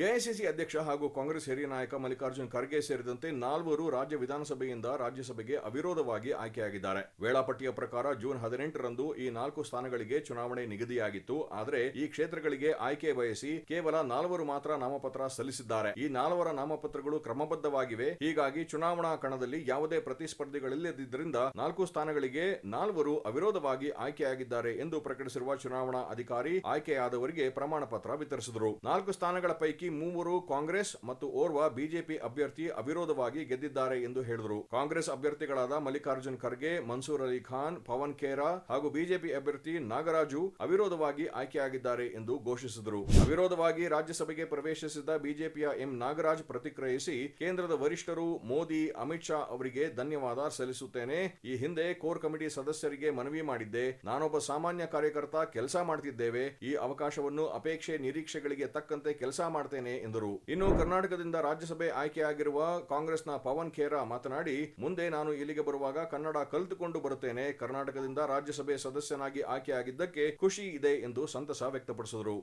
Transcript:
AICC ಅಧ್ಯಕ್ಷ ಹಾಗೂ ಕಾಂಗ್ರೆಸ್ ಹಿರಿಯ ನಾಯಕ ಮಲ್ಲಿಕಾರ್ಜುನ್ ಖರ್ಗೆ ಸೇರಿದಂತೆ 4 ರಾಜ್ಯ ವಿಧಾನಸಭೆಯಿಂದ ರಾಜ್ಯಸಭೆಗೆ ಅವಿರೋಧವಾಗಿ ಆಯ್ಕೆಯಾಗಿದ್ದಾರೆ. ವೇಳಾಪಟ್ಟಿಯ ಪ್ರಕಾರ ಜೂನ್ 18ರಂದು ಈ 4 ಸ್ಥಾನಗಳಿಗೆ ಚುನಾವಣೆ ನಿಗದಿಯಾಗಿತ್ತು. ಆದರೆ ಈ ಕ್ಷೇತ್ರಗಳಿಗೆ ಆಯ್ಕೆ ಬಯಸಿ ಕೇವಲ 4 ಮಾತ್ರ ನಾಮಪತ್ರ ಸಲ್ಲಿಸಿದ್ದಾರೆ. ಈ 4 ನಾಮಪತ್ರಗಳು ಕ್ರಮಬದ್ಧವಾಗಿವೆ. ಹೀಗಾಗಿ ಚುನಾವಣಾ ಕಣದಲ್ಲಿ ಯಾವುದೇ ಪ್ರತಿಸ್ಪರ್ಧಿಗಳಿಲ್ಲದಿದ್ದರಿಂದ 4 ಸ್ಥಾನಗಳಿಗೆ 4 ಅವಿರೋಧವಾಗಿ ಆಯ್ಕೆಯಾಗಿದ್ದಾರೆ ಎಂದು ಪ್ರಕಟಿಸಿರುವ ಚುನಾವಣಾ ಅಧಿಕಾರಿ ಆಯ್ಕೆಯಾದವರಿಗೆ ಪ್ರಮಾಣ ಪತ್ರ ವಿತರಿಸಿದರು. 4 ಸ್ಥಾನಗಳ ಪೈಕಿ 3 ಕಾಂಗ್ರೆಸ್ ಮತ್ತು ಓರ್ವ ಬಿಜೆಪಿ ಅಭ್ಯರ್ಥಿ ಅವಿರೋಧವಾಗಿ ಗೆದ್ದಿದ್ದಾರೆ ಎಂದು ಹೇಳಿದರು. ಕಾಂಗ್ರೆಸ್ ಅಭ್ಯರ್ಥಿಗಳಾದ ಮಲ್ಲಿಕಾರ್ಜುನ್ ಖರ್ಗೆ, ಮನ್ಸೂರ್ ಅಲಿ ಖಾನ್, ಪವನ್ ಖೇರಾ ಹಾಗೂ ಬಿಜೆಪಿ ಅಭ್ಯರ್ಥಿ ನಾಗರಾಜು ಅವಿರೋಧವಾಗಿ ಆಯ್ಕೆಯಾಗಿದ್ದಾರೆ ಎಂದು ಘೋಷಿಸಿದರು. ಅವಿರೋಧವಾಗಿ ರಾಜ್ಯಸಭೆಗೆ ಪ್ರವೇಶಿಸಿದ ಬಿಜೆಪಿಯ ಎಂ ನಾಗರಾಜ್ ಪ್ರತಿಕ್ರಿಯಿಸಿ, ಕೇಂದ್ರದ ವರಿಷ್ಠರು ಮೋದಿ, ಅಮಿತ್ ಶಾ ಅವರಿಗೆ ಧನ್ಯವಾದ ಸಲ್ಲಿಸುತ್ತೇನೆ. ಈ ಹಿಂದೆ ಕೋರ್ ಕಮಿಟಿ ಸದಸ್ಯರಿಗೆ ಮನವಿ ಮಾಡಿದ್ದೆ. ನಾನೊಬ್ಬ ಸಾಮಾನ್ಯ ಕಾರ್ಯಕರ್ತ, ಕೆಲಸ ಮಾಡ್ತಿದ್ದೇವೆ. ಈ ಅವಕಾಶವನ್ನು ಅಪೇಕ್ಷೆ ನಿರೀಕ್ಷೆಗಳಿಗೆ ತಕ್ಕಂತೆ ಕೆಲಸ ಮಾಡ್ತೇನೆ ಎಂದರು. ಇನ್ನು ಕರ್ನಾಟಕದಿಂದ ರಾಜ್ಯಸಭೆ ಆಯ್ಕೆಯಾಗಿರುವ ಕಾಂಗ್ರೆಸ್ನ ಪವನ್ ಖೇರಾ ಮಾತನಾಡಿ, ಮುಂದೆ ನಾನು ಇಲ್ಲಿಗೆ ಬರುವಾಗ ಕನ್ನಡ ಕಲಿತುಕೊಂಡು ಬರುತ್ತೇನೆ. ಕರ್ನಾಟಕದಿಂದ ರಾಜ್ಯಸಭೆ ಸದಸ್ಯನಾಗಿ ಆಯ್ಕೆಯಾಗಿದ್ದಕ್ಕೆ ಖುಷಿ ಇದೆ ಎಂದು ಸಂತಸ ವ್ಯಕ್ತಪಡಿಸಿದರು.